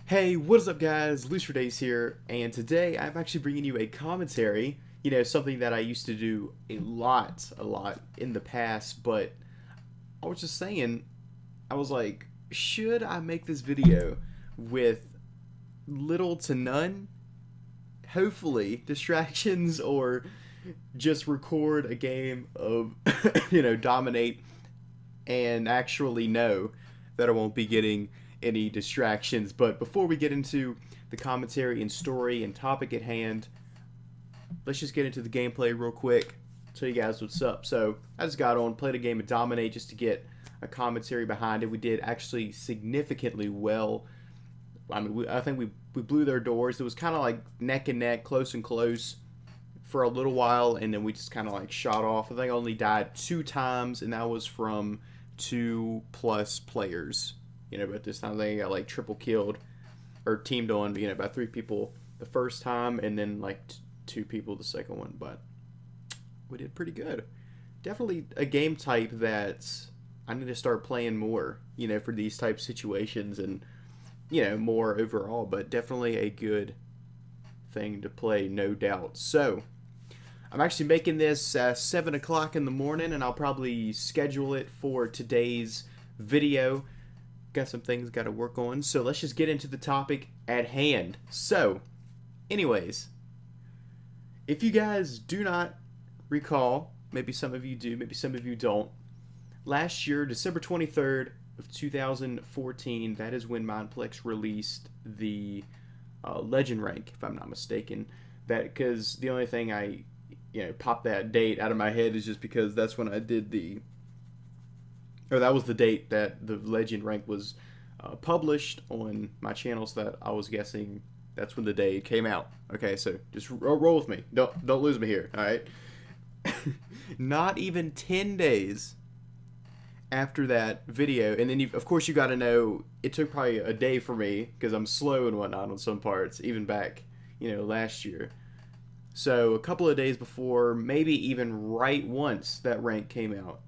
Hey, what is up, guys? Loose for Days here, and today I'm actually bringing you a commentary. Something that I used to do a lot in the past, but I was just saying, I was like, should I make this video with little to none, hopefully, distractions, or just record a game of, dominate and actually know that I won't be getting any distractions. But before we get into the commentary and story and topic at hand, let's just get into the gameplay real quick. Tell you guys what's up. So I just got on, played a game of Dominate just to get a commentary behind it. We did actually significantly well. I think we blew their doors. It was kind of like neck and neck, close and close for a little while, and then we just kind of like shot off. I think I only died 2 times, and that was from 2+ players. But this time they got like triple killed or teamed on, by 3 people the first time, and then like 2 people the second one. But we did pretty good. Definitely a game type that I need to start playing more, for these type situations and, more overall. But definitely a good thing to play, no doubt. So I'm actually making this 7 o'clock in the morning, and I'll probably schedule it for today's video. Got some things got to work on, so let's just get into the topic at hand. So, anyways, if you guys do not recall, maybe some of you do, maybe some of you don't, last year, December 23rd of 2014, that is when Mineplex released the Legend rank, if I'm not mistaken. That because the only thing I popped that date out of my head is just because that's when I did that was the date that the Legend rank was published on my channel, so that I was guessing that's when the day it came out. Okay, so just roll with me. Don't lose me here, all right? Not even 10 days after that video, and then of course you got to know it took probably a day for me because I'm slow and whatnot on some parts, even back last year. So a couple of days before, maybe even right once that rank came out,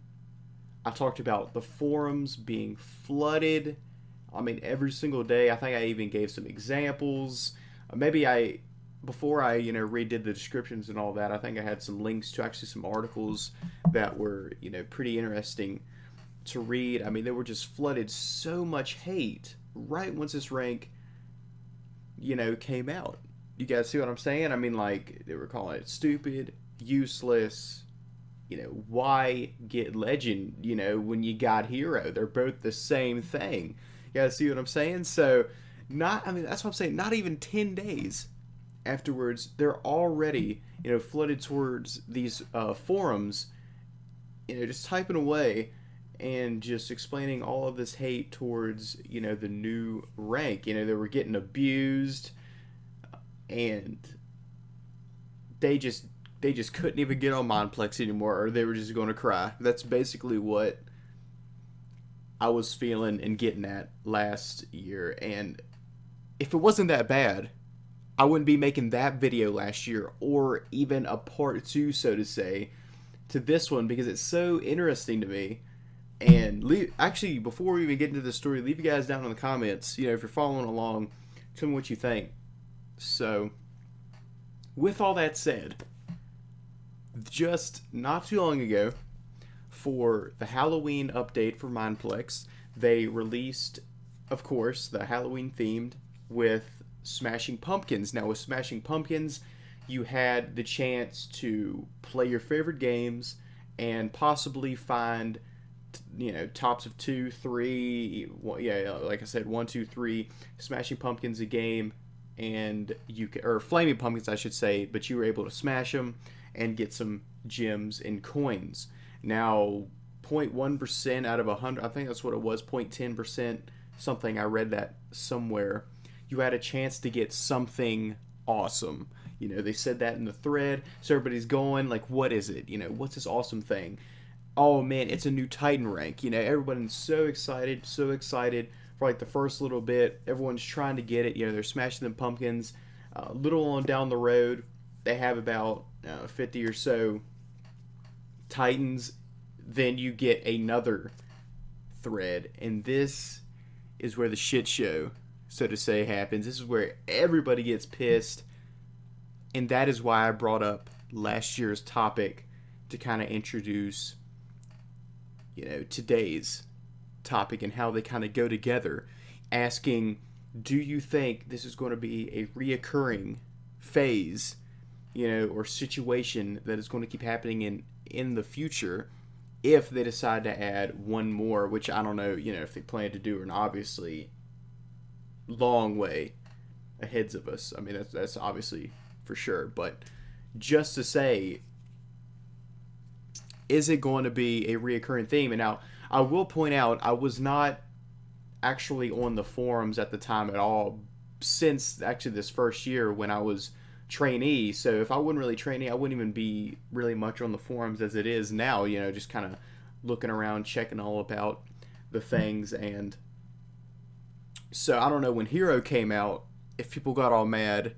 I talked about the forums being flooded. I mean, every single day. I think I even gave some examples. Before I redid the descriptions and all that, I think I had some links to actually some articles that were pretty interesting to read. I mean, they were just flooded so much hate right once this rank came out. You guys see what I'm saying? I mean, like, they were calling it stupid, useless. Why get Legend, when you got Hero? They're both the same thing. You guys see what I'm saying? So, that's what I'm saying. Not even 10 days afterwards, they're already, flooded towards these forums, just typing away and just explaining all of this hate towards, the new rank. They were getting abused, and they just couldn't even get on Mineplex anymore, or they were just going to cry. That's basically what I was feeling and getting at last year. And if it wasn't that bad, I wouldn't be making that video last year, or even a part 2, so to say, to this one, because it's so interesting to me. And actually, before we even get into the story, leave you guys down in the comments, if you're following along, tell me what you think. So, with all that said, just not too long ago, for the Halloween update for Mineplex, they released, of course, the Halloween themed with Smashing Pumpkins. Now, with Smashing Pumpkins, you had the chance to play your favorite games and possibly find, tops of 2, 3, like I said, 1, 2, 3 Smashing Pumpkins a game, and or Flaming Pumpkins, I should say, but you were able to smash them and get some gems and coins. Now, 0.1% out of 100, I think that's what it was, 0.10%, something, I read that somewhere, you had a chance to get something awesome. They said that in the thread, so everybody's going, like, what is it? What's this awesome thing? Oh, man, it's a new Titan rank. Everyone's so excited for, like, the first little bit. Everyone's trying to get it. They're smashing them pumpkins. Little on down the road, they have about 50 or so Titans. Then you get another thread, and this is where the shit show so to say, happens. This is where everybody gets pissed. And that is why I brought up last year's topic to kind of introduce, today's topic and how they kind of go together. Asking, do you think this is going to be a reoccurring phase, or situation that is going to keep happening in the future if they decide to add one more, which I don't know, if they plan to do, and obviously long way ahead of us. I mean, that's obviously for sure, but just to say, is it going to be a reoccurring theme? And now I will point out, I was not actually on the forums at the time at all, since actually this first year when I was trainee. So if I wasn't really trainee, I wouldn't even be really much on the forums as it is now, just kind of looking around, checking all about the things. And so I don't know, when Hero came out, if people got all mad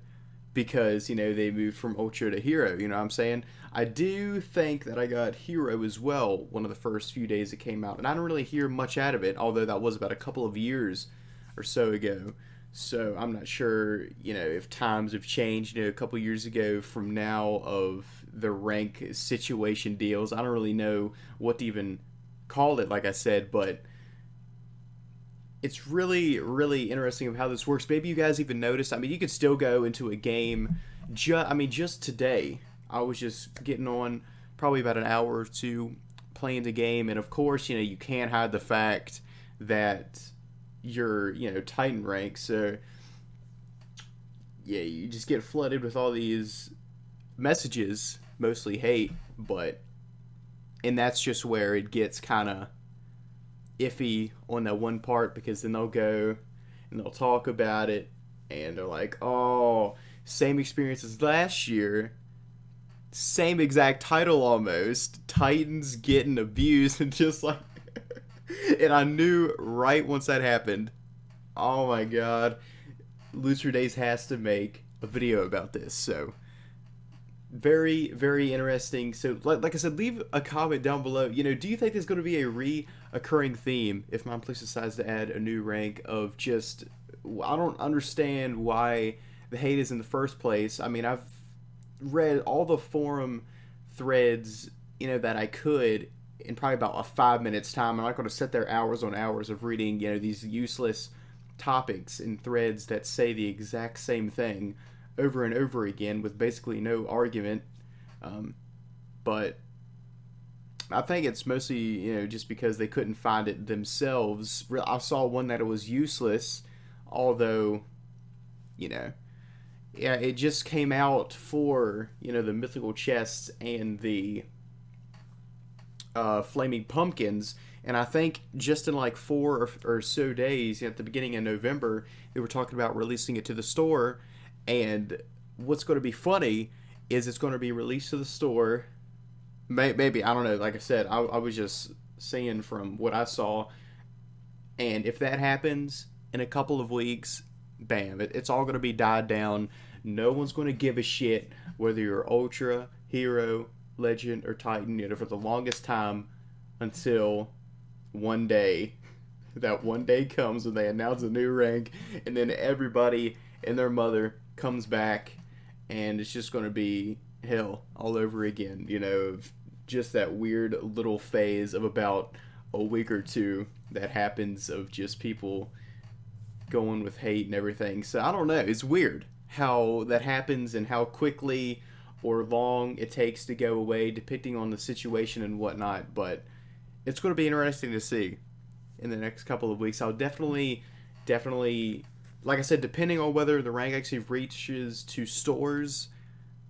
because, they moved from Ultra to Hero, you know what I'm saying? I do think that I got Hero as well one of the first few days it came out, and I don't really hear much out of it, although that was about a couple of years or so ago. So I'm not sure, if times have changed, a couple years ago from now of the rank situation deals. I don't really know what to even call it, like I said, but it's really, really interesting of how this works. Maybe you guys even noticed. I mean, you could still go into a game. Just today, I was just getting on probably about an hour or two playing the game, and of course, you can't hide the fact that you're, Titan rank. So yeah, you just get flooded with all these messages, mostly hate, and that's just where it gets kind of iffy on that one part, because then they'll go and they'll talk about it and they're like, oh, same experience as last year, same exact title almost, Titans getting abused, and just like and I knew right once that happened, oh my god, Loser Days has to make a video about this. So very, very interesting. So like I said, leave a comment down below. Do you think there's going to be a reoccurring theme if Mount Police decides to add a new rank of just, I don't understand why the hate is in the first place. I mean, I've read all the forum threads, that I could in probably about a 5 minutes time. I'm not going to sit there hours on hours of reading, these useless topics and threads that say the exact same thing over and over again with basically no argument. But I think it's mostly, just because they couldn't find it themselves. I saw one that it was useless, although, yeah, it just came out for, the mythical chests and the flaming pumpkins. And I think just in like 4 or so days, at the beginning of November, they were talking about releasing it to the store. And what's going to be funny is it's going to be released to the store. Maybe, I don't know. Like I said, I was just saying from what I saw. And if that happens in a couple of weeks, bam, it's all going to be died down. No one's going to give a shit whether you're Ultra, Hero, Legend, or Titan, for the longest time, until one day. That one day comes when they announce a new rank, and then everybody and their mother comes back, and it's just going to be hell all over again, just that weird little phase of about a week or two that happens of just people going with hate and everything. So I don't know, it's weird how that happens and how quickly or long it takes to go away depending on the situation and whatnot, but it's going to be interesting to see in the next couple of weeks. I'll definitely, like I said, depending on whether the rank actually reaches to stores,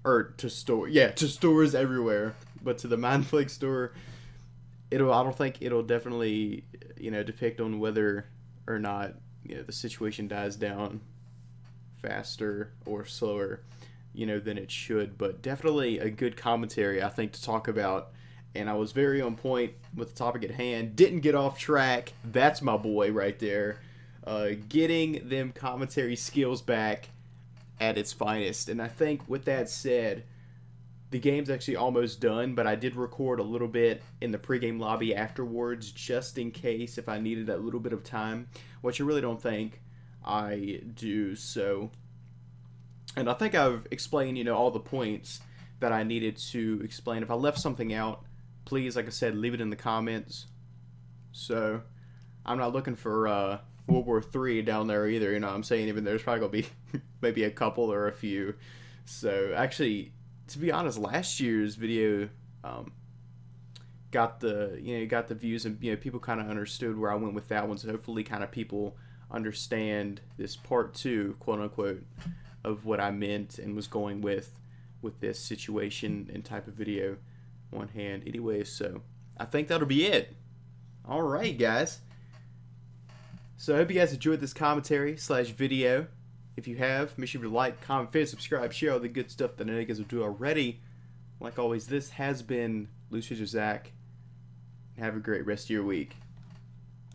to stores everywhere, but to the Mindflake store, I don't think it'll definitely, depict on whether or not, the situation dies down faster or slower, than it should. But definitely a good commentary, I think, to talk about. And I was very on point with the topic at hand. Didn't get off track. That's my boy right there. Getting them commentary skills back at its finest. And I think with that said, the game's actually almost done, but I did record a little bit in the pregame lobby afterwards, just in case if I needed that little bit of time, which I really don't think I do so. And I think I've explained, all the points that I needed to explain. If I left something out, please, like I said, leave it in the comments. So I'm not looking for World War III down there either. You know what I'm saying? Even there's probably going to be maybe a couple or a few. So actually, to be honest, last year's video got the views, and people kind of understood where I went with that one. So hopefully, kind of people understand this part two, quote unquote, of what I meant and was going with this situation and type of video on hand. Anyway, so I think that'll be it. All right, guys. So I hope you guys enjoyed this commentary / video. If you have, make sure to like, comment, favorite, subscribe, share all the good stuff that I know you guys will do already. Like always, this has been Loose Fish with Zach. Have a great rest of your week.